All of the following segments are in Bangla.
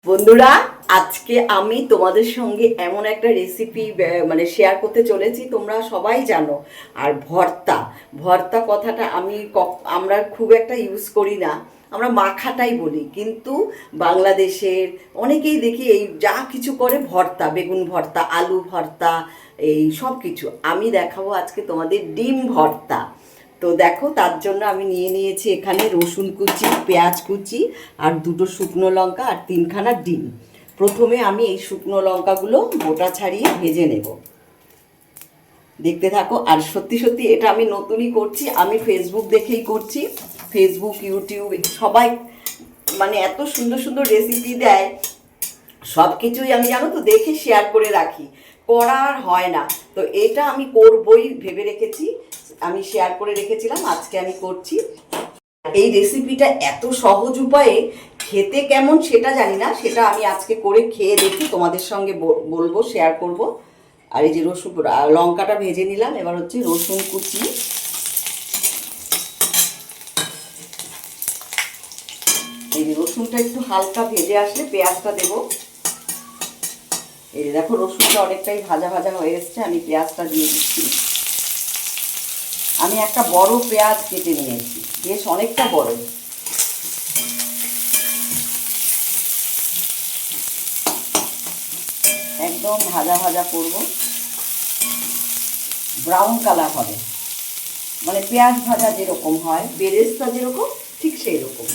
বন্ধুরা, আজকে আমি তোমাদের সঙ্গে এমন একটা রেসিপি শেয়ার করতে চলেছি। তোমরা সবাই জানো। আর ভর্তা ভর্তা কথাটা আমরা খুব একটা ইউজ করি না, আমরা মাখাটাই বলি। কিন্তু বাংলাদেশের অনেকেই দেখি এই যা কিছু করে ভর্তা, বেগুন ভর্তা, আলু ভর্তা, এই সব কিছু। আমি দেখাবো আজকে তোমাদের ডিম ভর্তা। তো দেখো, তার জন্য আমি নিয়ে নিয়েছি এখানে রসুন কুচি, পেঁয়াজ কুচি, আর দুটো শুকনো লঙ্কা, আর তিনখানা ডিম। প্রথমে আমি এই শুকনো লঙ্কাগুলো বোটা ছাড়িয়ে ভেজে নেব। দেখতে থাকো। আর সত্যি সত্যি এটা আমি নতুনই করছি, আমি ফেসবুক দেখেই করছি। ফেসবুক, ইউটিউব সবাই এত সুন্দর সুন্দর রেসিপি দেয়, সব কিছুই আমি জানো তো দেখে শেয়ার করে রাখি, করার হয় না। তো এটা আমি করবই ভেবে রেখেছি, আমি শেয়ার করে রেখেছিলাম, আজকে আমি করছি। এই রেসিপিটা এত সহজ উপায়ে খেতে কেমন সেটা জানি না, সেটা আমি আজকে করে খেয়ে দেখি, তোমাদের সঙ্গে বলবো, শেয়ার করব। আর এই যে রসুন লঙ্কাটা ভেজে নিলাম, এবার হচ্ছে রসুন কুচি, এই যে রসুনটা একটু হালকা ভেজে আসলে পেঁয়াজটা দেবো। এই যে দেখো, রসুনটা অনেকটাই ভাজা ভাজা হয়ে এসছে, আমি পেঁয়াজটা দিয়ে দিচ্ছি। আমি একটা বড় পেঁয়াজ কেটে নিয়েছি, বেশ অনেকটা বড়। একদম ভাজা ভাজা করব, ব্রাউন কালার হবে, পেঁয়াজ ভাজা যেরকম হয়, বেরেস্তা যেরকম, ঠিক সেই রকম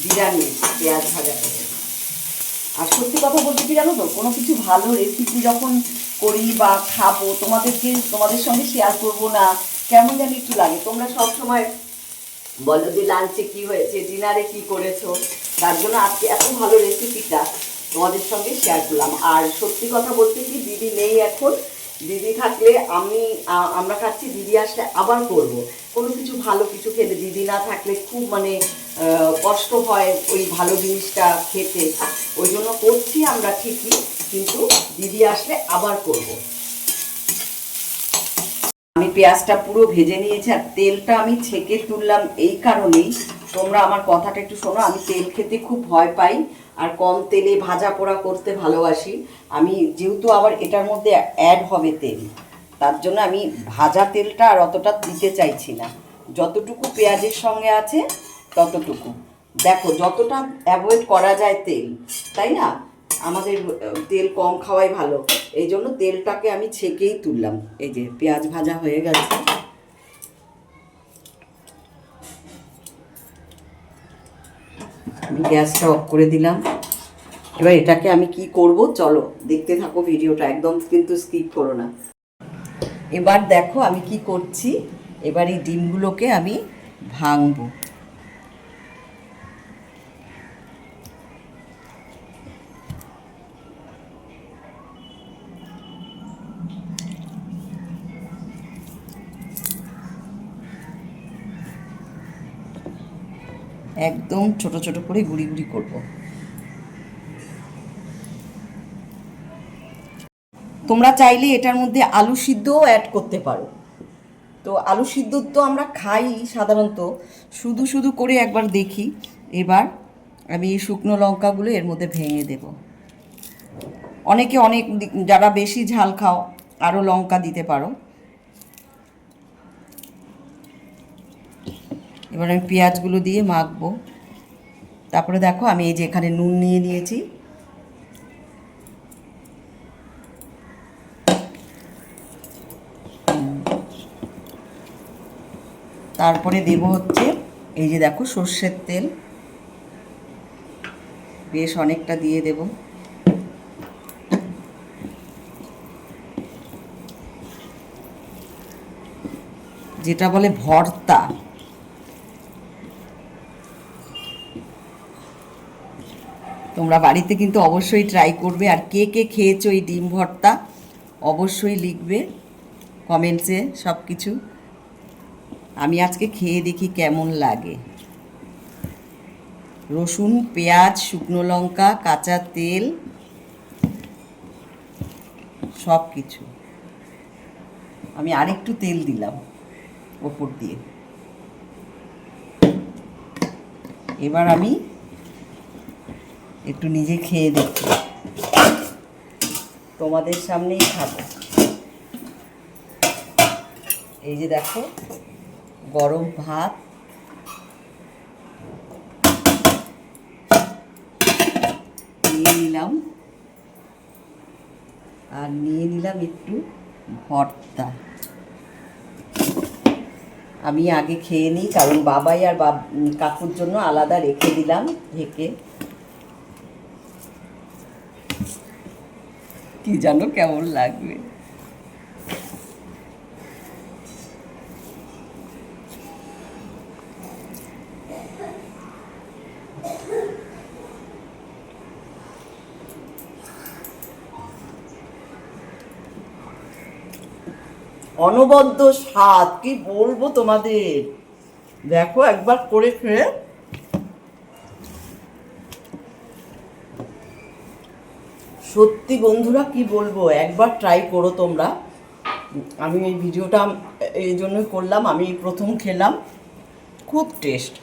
জিরা নিয়েছি পেঁয়াজ ভাজা করে। আর সত্যি কথা বলতে কি জানো তো, কোনো কিছু ভালো রেসিপি যখন করি বা খাবো, তোমাদের সঙ্গে শেয়ার করবো না, কেমন জানি একটু লাগে। তোমরা সব সময় বলো যে লাঞ্চে কি হয়েছে, ডিনারে কি করেছো, তার জন্য আজকে এত ভালো রেসিপিটা তোমাদের সঙ্গে শেয়ার করলাম। আর সত্যি কথা বলতে কি, দিদি নেই এখন, দিদি থাকলে আমরা খাচ্ছি, দিদি আসলে আবার করব। কোনো কিছু ভালো কিছু খেলে, দিদি না থাকলে খুব কষ্ট হয় ওই ভালো জিনিসটা খেতে, ওই জন্য করছি আমরা ঠিকই, কিন্তু দিদি আসলে আবার করব। আমি পেঁয়াজটা পুরো ভেজে নিয়েছি, আর তেলটা আমি ছেঁকে তুললাম এই কারণেই, তোমরা আমার কথাটা একটু শোনো। আমি তেল খেতে খুব ভয় পাই, আর কম তেলে ভাজা পোড়া করতে ভালোবাসি। আমি যেহেতু আবার এটার মধ্যে অ্যাড হবে তেল, তার জন্য আমি ভাজা তেলটা আর অতটা দিতে চাইছি না। যতটুকু পেঁয়াজের সঙ্গে আছে ততটুকু, দেখো যতটা অ্যাভয়েড করা যায় তেল, তাই না? আমাদের তেল কম খাওয়াই ভালো, এই জন্য তেলটাকে আমি ছেঁকেই তুললাম। এই যে পেঁয়াজ ভাজা হয়ে গেছে, আমি গ্যাসটা অফ করে দিলাম। এবার এটাকে আমি কি করব, চলো দেখতে থাকো ভিডিওটা, একদম কিন্তু স্কিপ করো না। এবার দেখো আমি কি করছি, এবার এই ডিমগুলোকে আমি ভাঙবো। একদম ছোট ছোট করে গুঁড়ি গুঁড়ি করব। তোমরা চাইলে এটার মধ্যে আলু সিদ্ধও অ্যাড করতে পারো। তো আলু সিদ্ধ তো আমরা খাই সাধারণত, শুধু শুধু করে একবার দেখি। এবার আমি এই শুকনো লঙ্কাগুলো এর মধ্যে ভেঙে দেব। অনেকে যারা বেশি ঝাল খাও আরও লঙ্কা দিতে পারো। এবার আমি পেঁয়াজগুলো দিয়ে মাখবো। তারপরে দেখো, আমি এই যে এখানে নুন নিয়ে নিয়েছি, তারপরে দেব হচ্ছে এই যে দেখো সর্ষের তেল, বেশ অনেকটা দিয়ে দেব। যেটা বলে ভর্তা, তোমরা বাড়িতে কিন্তু অবশ্যই ট্রাই করবে। আর কে কে খেয়েছো এই ডিম ভর্তা অবশ্যই লিখবে কমেন্টসে সব কিছু। আমি আজকে খেয়ে দেখি কেমন লাগে। রসুন, পেঁয়াজ, শুকনো লঙ্কা, কাঁচা তেল, সব কিছু। আমি আরেকটু তেল দিলাম ওপর দিয়ে। এবার আমি একটু নিজে খেয়ে দেখি, তোমাদের সামনেই খাবো। এই যে দেখো গরম ভাত, নিয়ে নিলাম, আর নিয়ে নিলাম একটু ভর্তা। আমি আগে খেয়ে নিই, কারণ বাবাই আর কাকুর জন্য আলাদা রেখে দিলাম ঢেকে। কি জানো কেমন লাগবে। অনবদ্য স্বাদ, কি বলবো তোমাদের। দেখো একবার করে খেয়ে, সত্যি বন্ধুরা কি বলবো, একবার ট্রাই করো তোমরা। আমি এই ভিডিওটা এই জন্যই করলাম, আমি প্রথম খেলাম, খুব টেস্ট।